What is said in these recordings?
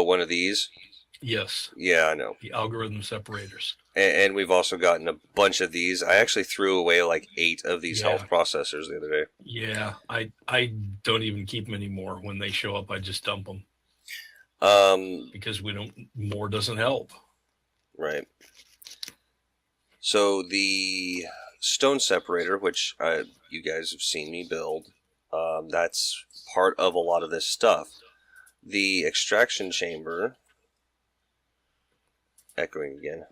one of these? Yes, Yeah, I know. the algorithm separators. And we've also gotten a bunch of these. I actually threw away like 8 of these health Yeah, processors the other day. yeah. I don't even keep them anymore. When they show up, I just dump them Um, because we don't. More doesn't help. right. So the stone separator, which you guys have seen me build, that's part of a lot of this stuff. The extraction chamber, echoing again,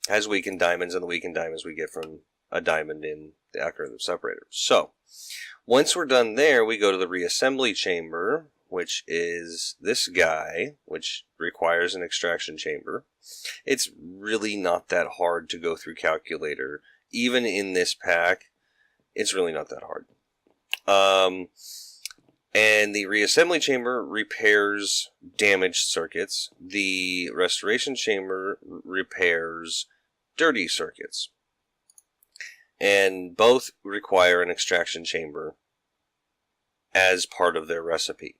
has weakened diamonds, and the weakened diamonds we get from a diamond in the algorithm separator. So, once we're done there, we go to the reassembly chamber, which is this guy, which requires an extraction chamber. It's really not that hard to go through calculator. Even in this pack, it's really not that hard. And the reassembly chamber repairs damaged circuits. The restoration chamber repairs dirty circuits. And both require an extraction chamber as part of their recipe.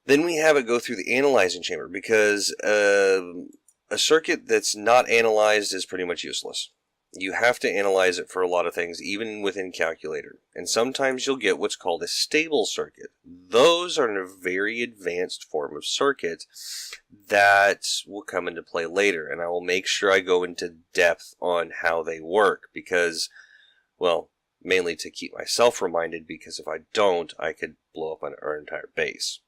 Then we have it go through the analyzing chamber because a circuit that's not analyzed is pretty much useless. You have to analyze it for a lot of things, even within calculator. And sometimes you'll get what's called a stable circuit. Those are a very advanced form of circuit that will come into play later. And I will make sure I go into depth on how they work because, well, mainly to keep myself reminded, because if I don't, I could blow up our entire base.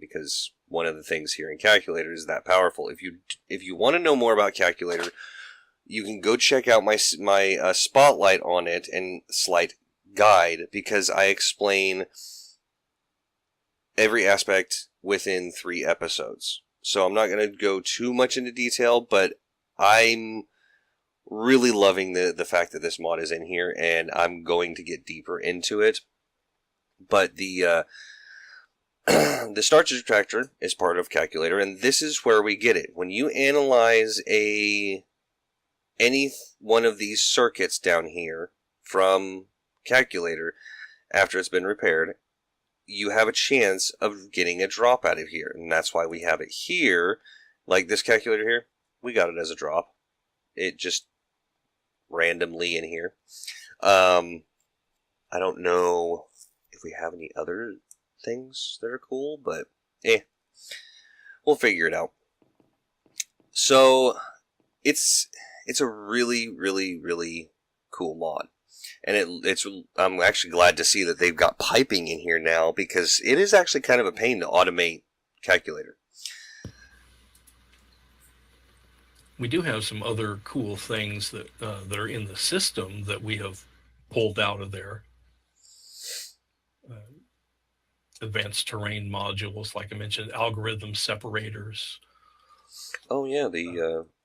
Because one of the things here in calculator is that powerful. If you want to know more about calculator, you can go check out my spotlight on it and slight guide, because I explain every aspect within 3 episodes. So I'm not going to go too much into detail, but I'm really loving the fact that this mod is in here, and I'm going to get deeper into it. But the the starch extractor is part of calculator, and this is where we get it. When you analyze any one of these circuits down here from calculator after it's been repaired, you have a chance of getting a drop out of here. And that's why we have it here. Like this calculator here, we got it as a drop. It just randomly in here. I don't know if we have any other things that are cool, but we'll figure it out. So it's a really, really, really cool mod. And I'm actually glad to see that they've got piping in here now, because it is actually kind of a pain to automate calculator. We do have some other cool things that are in the system that we have pulled out of there. Advanced terrain modules, like I mentioned, algorithm separators. Oh yeah,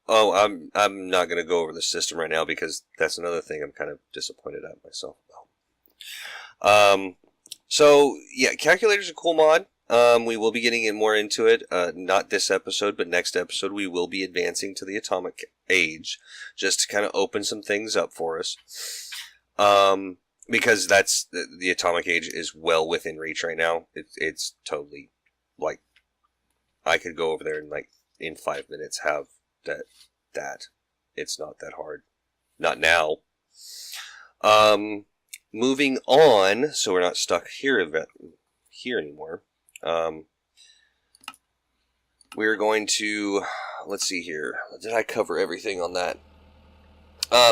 I'm not going to go over the system right now, because that's another thing I'm kind of disappointed at myself about. So yeah, calculator's a cool mod. We will be getting more into it. Not this episode, but next episode we will be advancing to the atomic age, just to kind of open some things up for us. Because that's the atomic age is well within reach right now. It's totally, like, I could go over there and like in 5 minutes have that. It's not that hard. Not now. Moving on, so we're not stuck here anymore. We're going to, let's see here. Did I cover everything on that?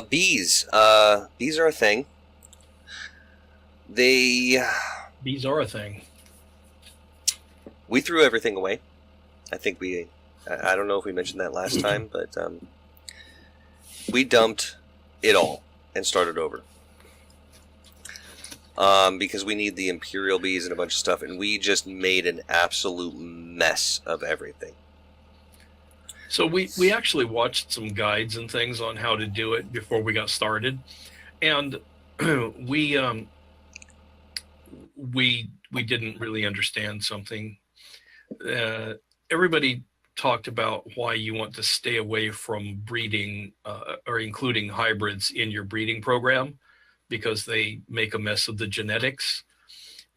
Bees. Bees are a thing. Bees are a thing. We threw everything away. I think I don't know if we mentioned that last time, but we dumped it all and started over. Because we need the Imperial bees and a bunch of stuff, and we just made an absolute mess of everything. So we actually watched some guides and things on how to do it before we got started, and we didn't really understand something. Everybody talked about why you want to stay away from breeding or including hybrids in your breeding program, because they make a mess of the genetics.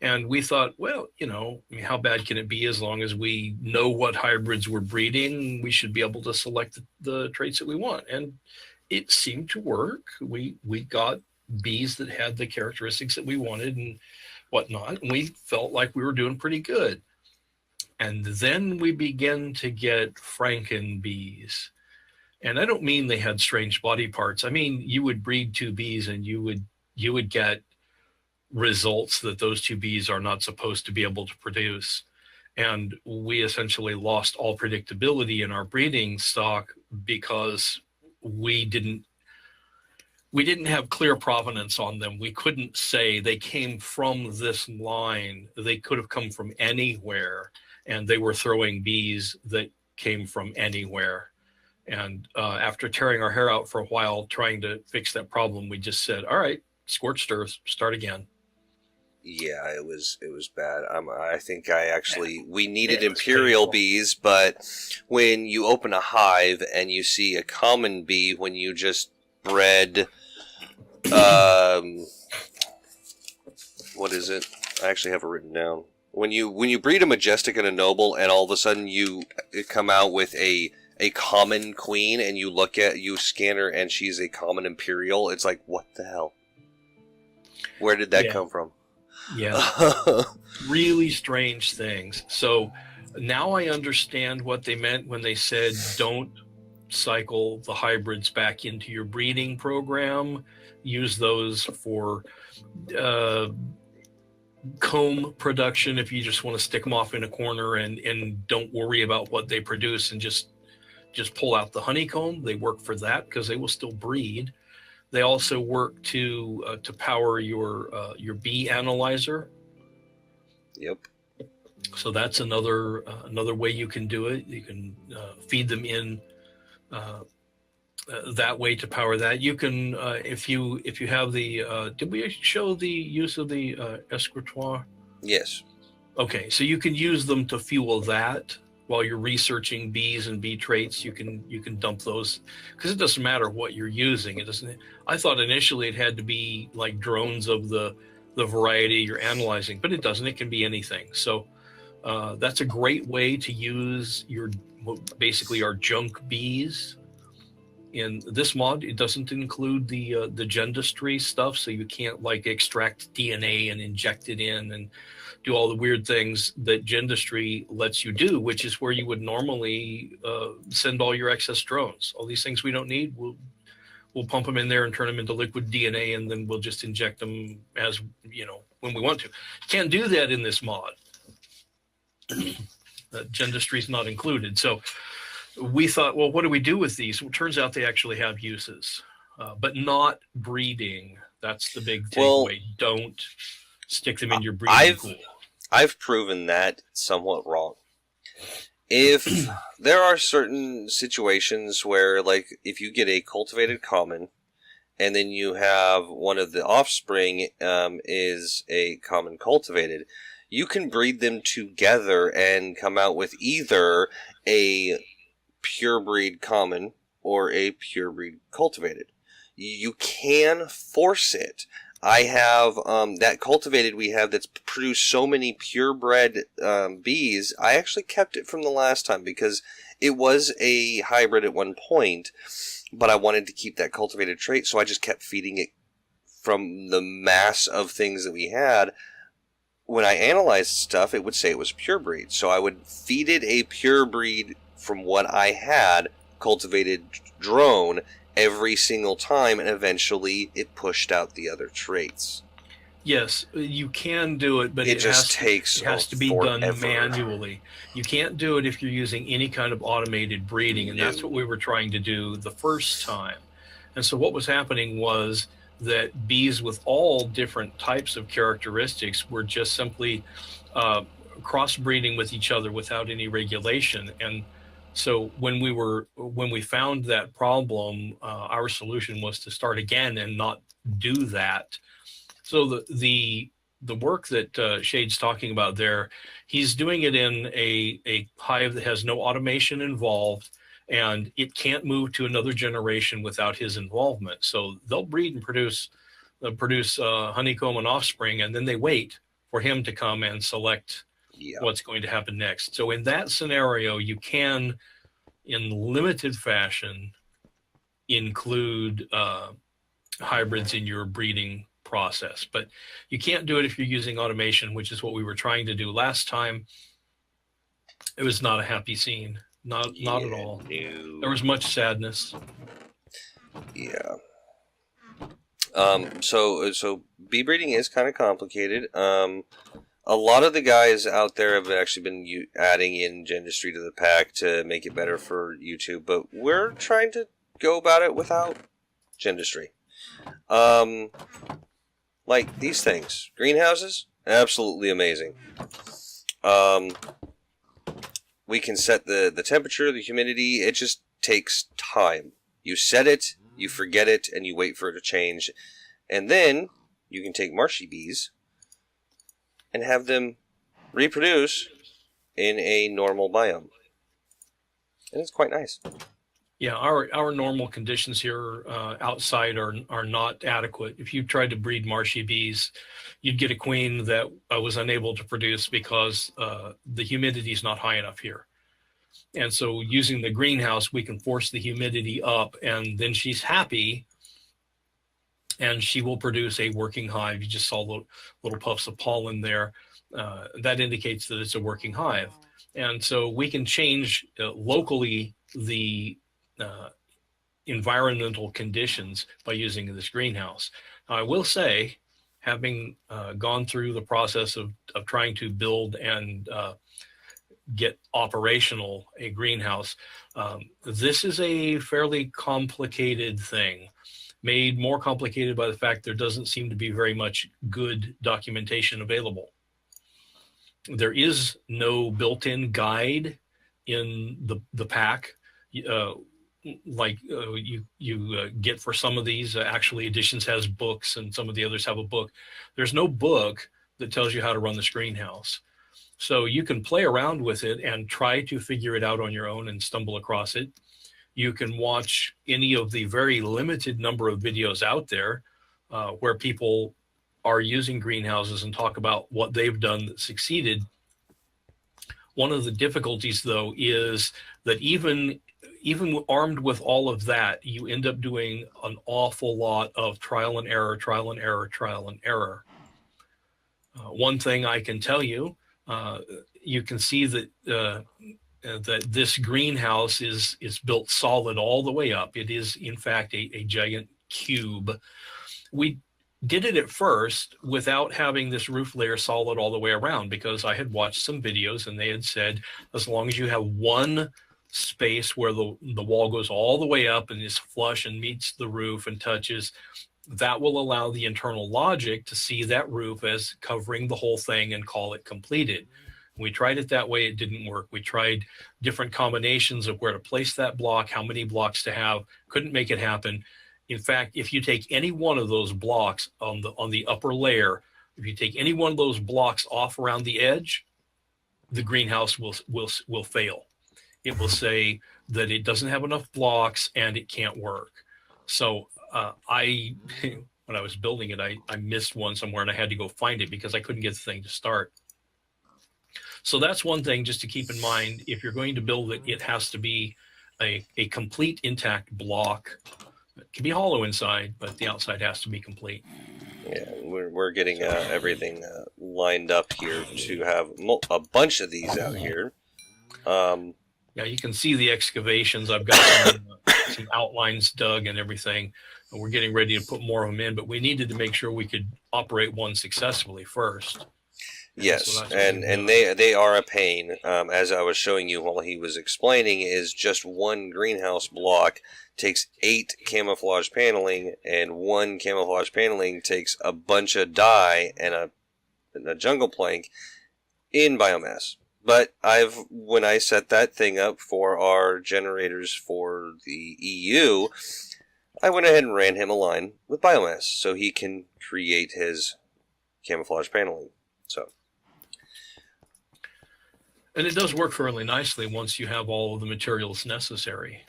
And we thought, well, I mean, how bad can it be? As long as we know what hybrids we're breeding, we should be able to select the traits that we want. And it seemed to work. We got bees that had the characteristics that we wanted and whatnot, and we felt like we were doing pretty good. And then we began to get Franken bees. And I don't mean they had strange body parts. I mean, you would breed two bees and you would get results that those two bees are not supposed to be able to produce. And we essentially lost all predictability in our breeding stock because we didn't have clear provenance on them. We couldn't say they came from this line. They could have come from anywhere, and they were throwing bees that came from anywhere. And after tearing our hair out for a while trying to fix that problem, we just said, all right, scorched earth, start again. Yeah, it was bad. I think we needed imperial bees, but when you open a hive and you see a common bee, when you just bred, what is it? I actually have it written down. When you breed a majestic and a noble, and all of a sudden you come out with a common queen, and you scan her and she's a common imperial, it's like, what the hell? Where did that come from? Yeah, really strange things. So now I understand what they meant when they said don't cycle the hybrids back into your breeding program. Use those for comb production if you just want to stick them off in a corner and don't worry about what they produce and just pull out the honeycomb. They work for that because they will still breed. They also work to power your bee analyzer. Yep. So that's another way you can do it. You can feed them in that way to power that. You can if you have the did we show the use of the escritoire? Yes. Okay, so you can use them to fuel that. While you're researching bees and bee traits, you can dump those because it doesn't matter what you're using. It doesn't. I thought initially it had to be like drones of the variety you're analyzing, but it doesn't. It can be anything. So that's a great way to use basically our junk bees. In this mod, it doesn't include the gendustry stuff, so you can't like extract DNA and inject it in and do all the weird things that gendustry lets you do, which is where you would normally send all your excess drones. All these things we don't need, we'll pump them in there and turn them into liquid DNA, and then we'll just inject them as when we want to. Can't do that in this mod. Gendustry is not included. So we thought, well, what do we do with these? Well, it turns out they actually have uses, but not breeding. That's the big takeaway. Well, don't stick them in your breeding pool. I've proven that somewhat wrong. If there are certain situations where, like, if you get a cultivated common, and then you have one of the offspring is a common cultivated, you can breed them together and come out with either a purebred common or a purebred cultivated. You can force it. I have that cultivated we have that's produced so many purebred bees. I actually kept it from the last time because it was a hybrid at one point, but I wanted to keep that cultivated trait, so I just kept feeding it from the mass of things that we had. When I analyzed stuff, it would say it was purebred, so I would feed it a purebred from what I had cultivated drone every single time, and eventually it pushed out the other traits. Yes, you can do it, but it has to be done manually. You can't do it if you're using any kind of automated breeding, and that's what we were trying to do the first time. And so what was happening was that bees with all different types of characteristics were just simply crossbreeding with each other without any regulation. And so when we found that problem, our solution was to start again and not do that. So the work that Shade's talking about there, he's doing it in a hive that has no automation involved, and it can't move to another generation without his involvement. So they'll breed and produce honeycomb and offspring, and then they wait for him to come and select what's going to happen next. So in that scenario, you can, in limited fashion, include hybrids in your breeding process, but you can't do it if you're using automation, which is what we were trying to do last time. It was not a happy scene, not at all. No. There was much sadness. Yeah. So bee breeding is kind of complicated. A lot of the guys out there have actually been adding in gendistry to the pack to make it better for YouTube, but we're trying to go about it without gendistry. Like these things. Greenhouses, absolutely amazing. We can set the temperature, the humidity. It just takes time. You set it, you forget it, and you wait for it to change. And then you can take marshy bees and have them reproduce in a normal biome. And it's quite nice. Yeah, our normal conditions here outside are not adequate. If you tried to breed marshy bees, you'd get a queen that was unable to produce because the humidity is not high enough here. And so using the greenhouse, we can force the humidity up, and then she's happy, and she will produce a working hive. You just saw little puffs of pollen there. That indicates that it's a working hive. And so we can change locally the environmental conditions by using this greenhouse. Now, I will say, having gone through the process of trying to build and get operational a greenhouse, this is a fairly complicated thing, made more complicated by the fact there doesn't seem to be very much good documentation available. There is no built-in guide in the pack like you get for some of these. Actually, Editions has books, and some of the others have a book. There's no book that tells you how to run this greenhouse. So you can play around with it and try to figure it out on your own and stumble across it. You can watch any of the very limited number of videos out there where people are using greenhouses and talk about what they've done that succeeded. One of the difficulties, though, is that even armed with all of that, you end up doing an awful lot of trial and error. One thing I can tell you, you can see that that this greenhouse is built solid all the way up. It is, in fact, a giant cube. We did it at first without having this roof layer solid all the way around, because I had watched some videos and they had said, as long as you have one space where the wall goes all the way up and is flush and meets the roof and touches, that will allow the internal logic to see that roof as covering the whole thing and call it completed. We tried it that way. It didn't work. We tried different combinations of where to place that block, how many blocks to have, couldn't make it happen. In fact, if you take any one of those blocks on the upper layer, if you take any one of those blocks off around the edge, the greenhouse will fail. It will say that it doesn't have enough blocks and it can't work. So when I was building it, I missed one somewhere and I had to go find it because I couldn't get the thing to start. So that's one thing just to keep in mind. If you're going to build it, it has to be a complete intact block. It can be hollow inside, but the outside has to be complete. Yeah, we're getting everything lined up here to have a bunch of these out here. Yeah, you can see the excavations. I've got some outlines dug and everything. And we're getting ready to put more of them in, but we needed to make sure we could operate one successfully first. Yes, so and they are a pain. As I was showing you while he was explaining, is just one greenhouse block takes 8 camouflage paneling, and one camouflage paneling takes a bunch of dye and a jungle plank in biomass. But when I set that thing up for our generators for the EU, I went ahead and ran him a line with biomass so he can create his camouflage paneling. And it does work fairly nicely once you have all of the materials necessary.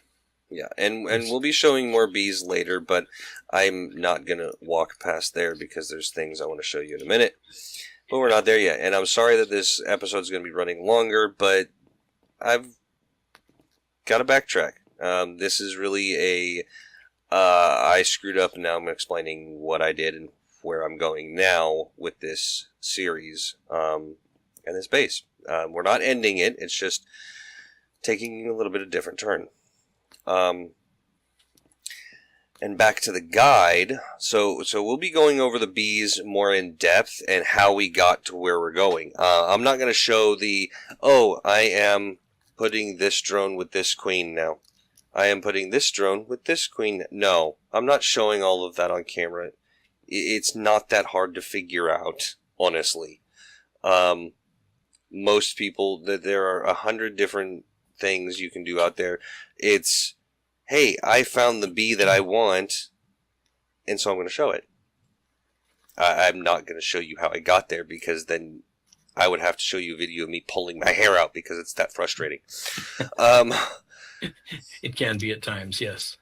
Yeah, and we'll be showing more bees later, but I'm not going to walk past there because there's things I want to show you in a minute. But we're not there yet. And I'm sorry that this episode is going to be running longer, but I've got to backtrack. This is really I screwed up, and now I'm explaining what I did and where I'm going now with this series and this base. We're not ending it. It's just taking a little bit of a different turn. And back to the guide. So we'll be going over the bees more in depth and how we got to where we're going. I'm not going to show I am putting this drone with this queen now. I am putting this drone with this queen. No, I'm not showing all of that on camera. It's not that hard to figure out, honestly. Most people, there are 100 different things you can do out there. It's, hey, I found the bee that I want, and so I'm going to show it. I'm not going to show you how I got there, because then I would have to show you a video of me pulling my hair out, because it's that frustrating. It can be at times, yes.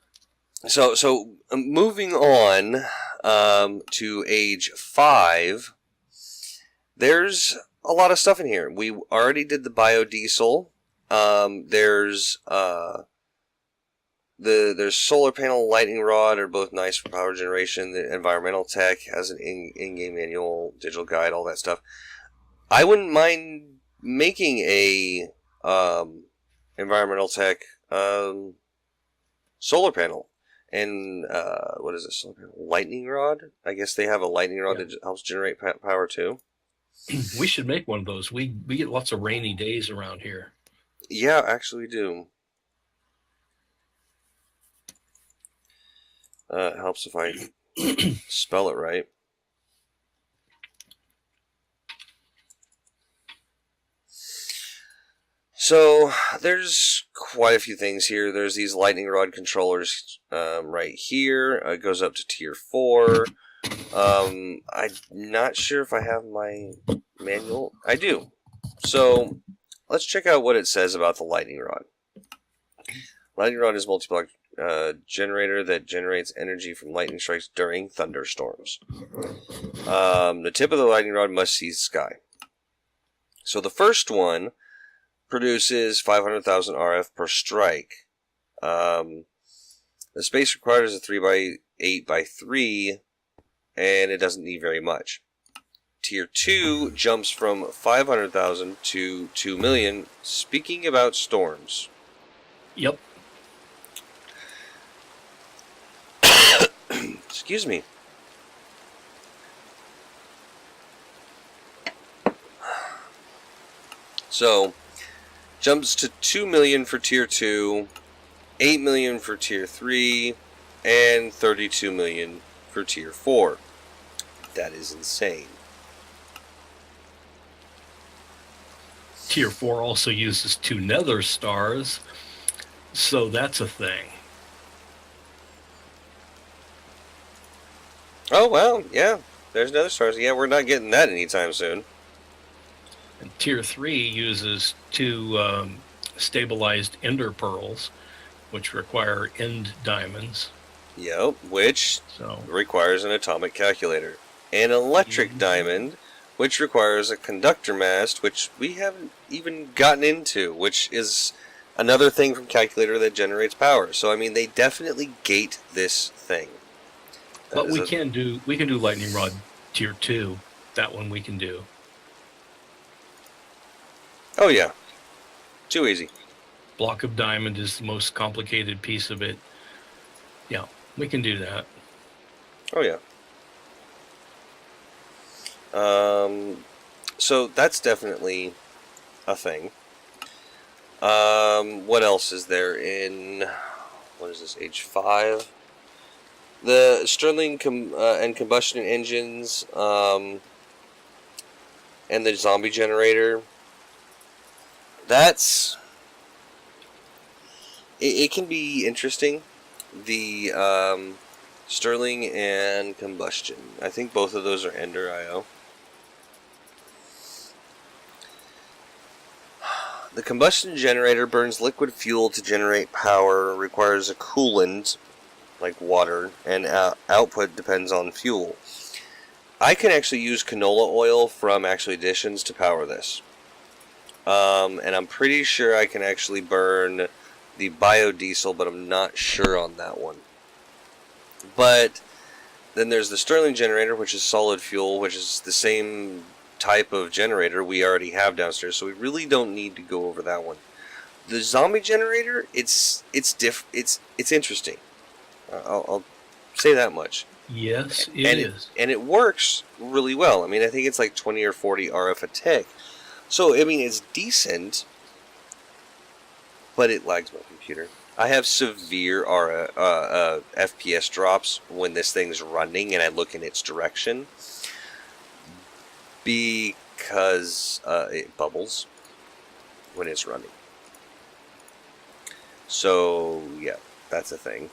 So moving on to age 5, there's a lot of stuff in here. We already did the biodiesel. There's solar panel, lightning rod are both nice for power generation. The environmental tech has an in-game manual, digital guide, all that stuff. I wouldn't mind making a environmental tech solar panel. And what is this solar panel? Lightning rod? I guess they have a lightning rod that helps generate power too. We should make one of those. We get lots of rainy days around here. Yeah, actually we do. It helps if I spell it right. So, there's quite a few things here. There's these lightning rod controllers right here. It goes up to tier 4. I'm not sure if I have my manual. I do. So, let's check out what it says about the lightning rod. Lightning rod is a multi-block generator that generates energy from lightning strikes during thunderstorms. The tip of the lightning rod must seize the sky. So, the first one produces 500,000 RF per strike. The space required is a 3x8x3, and it doesn't need very much. Tier 2 jumps from 500,000 to 2 million, speaking about storms. Yep. Excuse me. So, jumps to 2 million for tier 2, 8 million for tier 3, and 32 million for tier 4. That is insane. Tier 4 also uses 2 nether stars, so that's a thing. Oh, well, yeah. There's nether stars. Yeah, we're not getting that anytime soon. And tier 3 uses 2 stabilized ender pearls, which require end diamonds. Yep, which requires an atomic calculator. An electric diamond, which requires a conductor mast, which we haven't even gotten into, which is another thing from calculator that generates power. So, I mean, they definitely gate this thing. But we can do lightning rod tier 2. That one we can do. Oh yeah, too easy. Block of diamond is the most complicated piece of it. Yeah, we can do that. Oh yeah. So that's definitely a thing. What else is there in, what is this, age 5? The Stirling and combustion engines, and the zombie generator. That's, it can be interesting. The Stirling and combustion. I think both of those are Ender IO. The combustion generator burns liquid fuel to generate power, requires a coolant, like water, and output depends on fuel. I can actually use canola oil from Actual Editions to power this. And I'm pretty sure I can actually burn the biodiesel, but I'm not sure on that one. But then there's the Stirling generator, which is solid fuel, which is the same type of generator we already have downstairs, so we really don't need to go over that one. The zombie generator, it's interesting. I'll say that much. Yes, it is. And it works really well. I mean, I think it's like 20 or 40 RF a tick. So, I mean, it's decent, but it lags my computer. I have severe FPS drops when this thing's running and I look in its direction because it bubbles when it's running. So, yeah, that's a thing.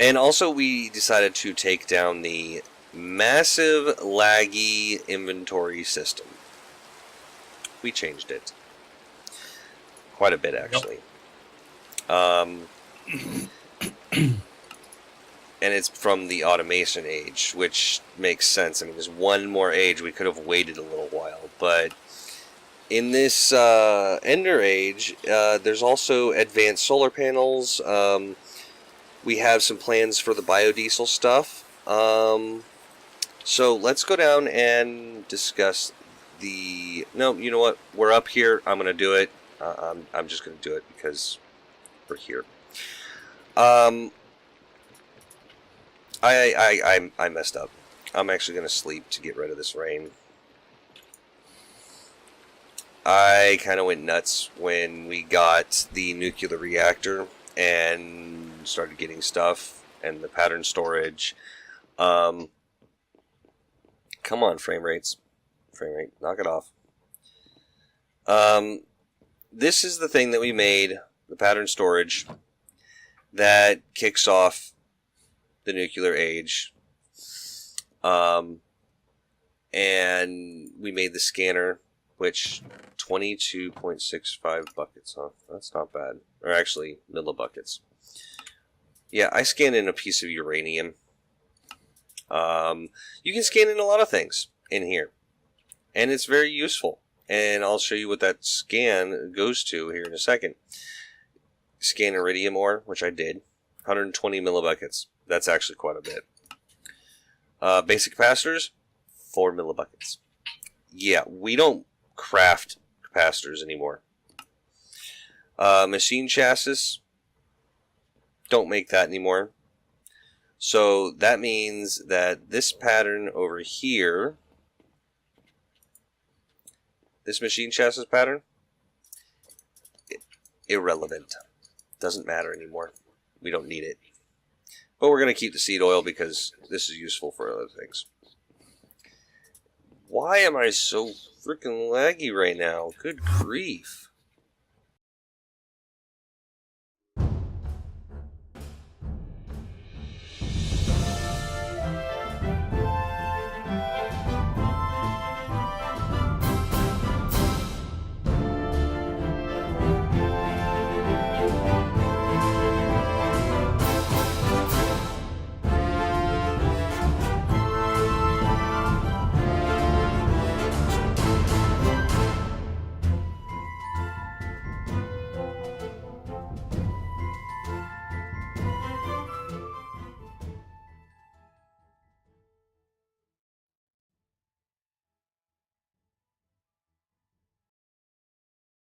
And also we decided to take down the massive laggy inventory system. We changed it. Quite a bit, actually. Yep. And it's from the automation age, which makes sense. I mean, there's one more age. We could have waited a little while, but in this Ender age, there's also advanced solar panels. We have some plans for the biodiesel stuff. So let's go down and discuss the... No, you know what? We're up here. I'm going to do it. I'm just going to do it because we're here. I messed up. I'm actually going to sleep to get rid of this rain. I kind of went nuts when we got the nuclear reactor and started getting stuff and the pattern storage. Come on, frame rate, knock it off. This is the thing that we made, the pattern storage, that kicks off the nuclear age. And we made the scanner, which 22.65 buckets, huh? That's not bad. Or actually, millibuckets. Yeah, I scanned in a piece of uranium. You can scan in a lot of things in here. And it's very useful. And I'll show you what that scan goes to here in a second. Scan iridium ore, which I did. 120 millibuckets. That's actually quite a bit. Basic capacitors, 4 millibuckets. Yeah, we don't craft capacitors anymore. Machine chassis, don't make that anymore. So that means that this pattern over here, this machine chassis pattern, irrelevant. Doesn't matter anymore. We don't need it. But we're going to keep the seed oil because this is useful for other things. Why am I so freaking laggy right now? Good grief.